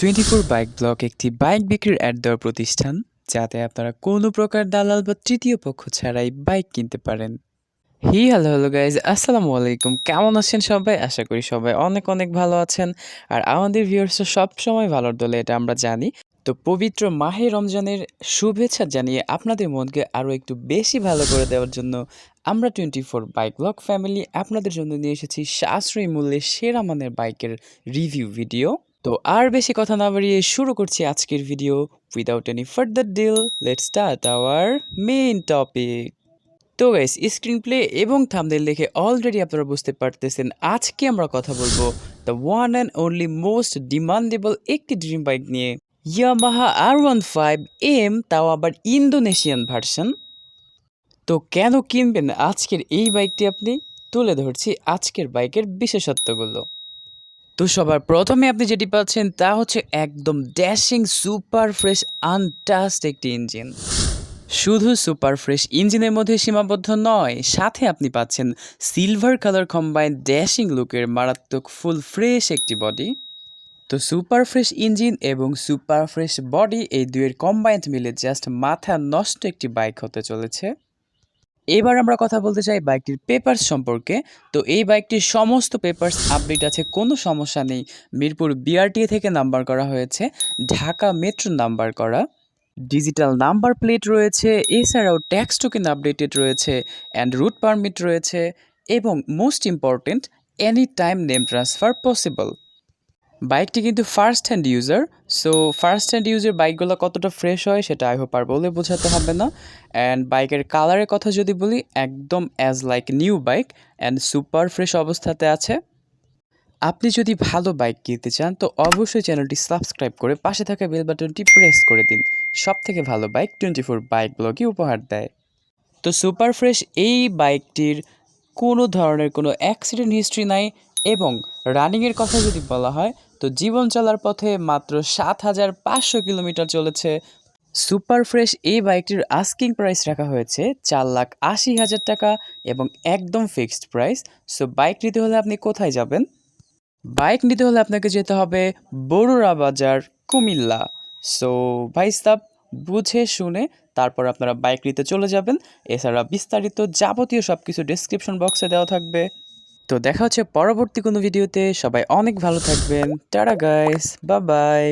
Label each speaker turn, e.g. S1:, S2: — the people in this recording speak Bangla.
S1: 24 বাইক ব্লক একটি বাইক বিক্রির অ্যাড দেওয়ার প্রতিষ্ঠান, যাতে আপনারা কোনো প্রকার দালাল বা তৃতীয় পক্ষ ছাড়াই বাইক কিনতে পারেন। হ্যালো গাইজ, আসসালামু আলাইকুম। কেমন আছেন সবাই? আশা করি সবাই অনেক অনেক ভালো আছেন। আর আমাদের ভিউয়ার্সরা সবসময় ভালোর দলে, এটা আমরা জানি। তো পবিত্র মাহে রমজানের শুভেচ্ছা জানিয়ে আপনাদের মনকে আরও একটু বেশি ভালো করে দেওয়ার জন্য আমরা 24 বাইক ব্লক ফ্যামিলি আপনাদের জন্য নিয়ে এসেছি সাশ্রয়ী মূল্যে সেরা মানের বাইকের রিভিউ ভিডিও। তো আর বেশি কথা না বাড়িয়ে শুরু করছি আজকের video. Without any further deal, let's start our main topic. তো গাইস, স্ক্রিন প্লে এবং থাম্বনেল দেখে অলরেডি আপনারা বুঝতে পারতেছেন আজকে আমরা কথা বলবো the one and only most demandable একটি ড্রিম বাইক নিয়ে, ইয়ামাহা R15M, তাও আবার ইন্দোনেশিয়ান ভার্সন। তো কেন কিনবেন আজকের এই বাইকটি আপনি? তুলে ধরছি আজকের বাইকের বিশেষত্বগুলো। তো সবার প্রথমে আপনি যেটি পাচ্ছেন তা হচ্ছে একদম ড্যাশিং সুপার ফ্রেশ আনটাস্ট একটি ইঞ্জিন। শুধু সুপার ফ্রেশ ইঞ্জিনের মধ্যে সীমাবদ্ধ নয়, সাথে আপনি পাচ্ছেন সিলভার কালার কম্বাইন্ড ড্যাশিং লুকের মারাত্মক ফুল ফ্রেশ একটি বডি। তো সুপার ফ্রেশ ইঞ্জিন এবং সুপার ফ্রেশ বডি, এই দুয়ের কম্বাইন্ড মিলে জাস্ট মাথা নষ্ট একটি বাইক হতে চলেছে। এবার আমরা কথা বলতে চাই বাইকটির পেপারস সম্পর্কে। তো এই বাইকটির সমস্ত পেপারস আপডেট আছে, কোনো সমস্যা নেই। মিরপুর বিআরটিএ থেকে নাম্বার করা হয়েছে, ঢাকা মেট্রো নাম্বার করা, ডিজিটাল নাম্বার প্লেট রয়েছে, এছাড়াও ট্যাক্স টোকেন আপডেটেড রয়েছে, অ্যান্ড রুট পারমিট রয়েছে, এবং most important, any time name transfer possible. বাইকটি কিন্তু first hand user. So first hand user বাইকগুলো কতটা ফ্রেশ হয় সেটা আই হোপ আর বলে বোঝাতে হবে না। অ্যান্ড বাইকের কালারের কথা যদি বলি, একদম as like new bike and super fresh অবস্থাতে আছে। আপনি যদি ভালো বাইক কিনতে চান তো অবশ্যই চ্যানেলটি সাবস্ক্রাইব করে পাশে থাকা বেল বাটনটি প্রেস করে দিন। সব থেকে ভালো বাইক 24 বাইক ব্লগই উপহার দেয়। তো সুপার ফ্রেশ এই বাইকটির কোনো ধরনের কোনো অ্যাক্সিডেন্ট হিস্ট্রি নাই, এবং রানিংয়ের কথা যদি বলা হয় তো জীবন চলার পথে মাত্র ৭,৫০০ কিলোমিটার চলেছে। সুপার ফ্রেশ এই বাইকটির আস্কিং প্রাইস রাখা হয়েছে ৪,৮০,০০০ টাকা, এবং একদম ফিক্সড প্রাইস। সো বাইক নিতে হলে আপনি কোথায় যাবেন? বাইক নিতে হলে আপনাকে যেতে হবে বড়ুরা বাজার, কুমিল্লা। সো ভাই সাব, বুঝে শুনে তারপর আপনারা বাইক নিতে চলে যাবেন। এছাড়া বিস্তারিত যাবতীয় সব কিছু ডেসক্রিপশন বক্সে দেওয়া থাকবে। তো দেখা হচ্ছে পরবর্তী কোনো ভিডিওতে। সবাই অনেক ভালো থাকবেন। Tata guys, bye bye.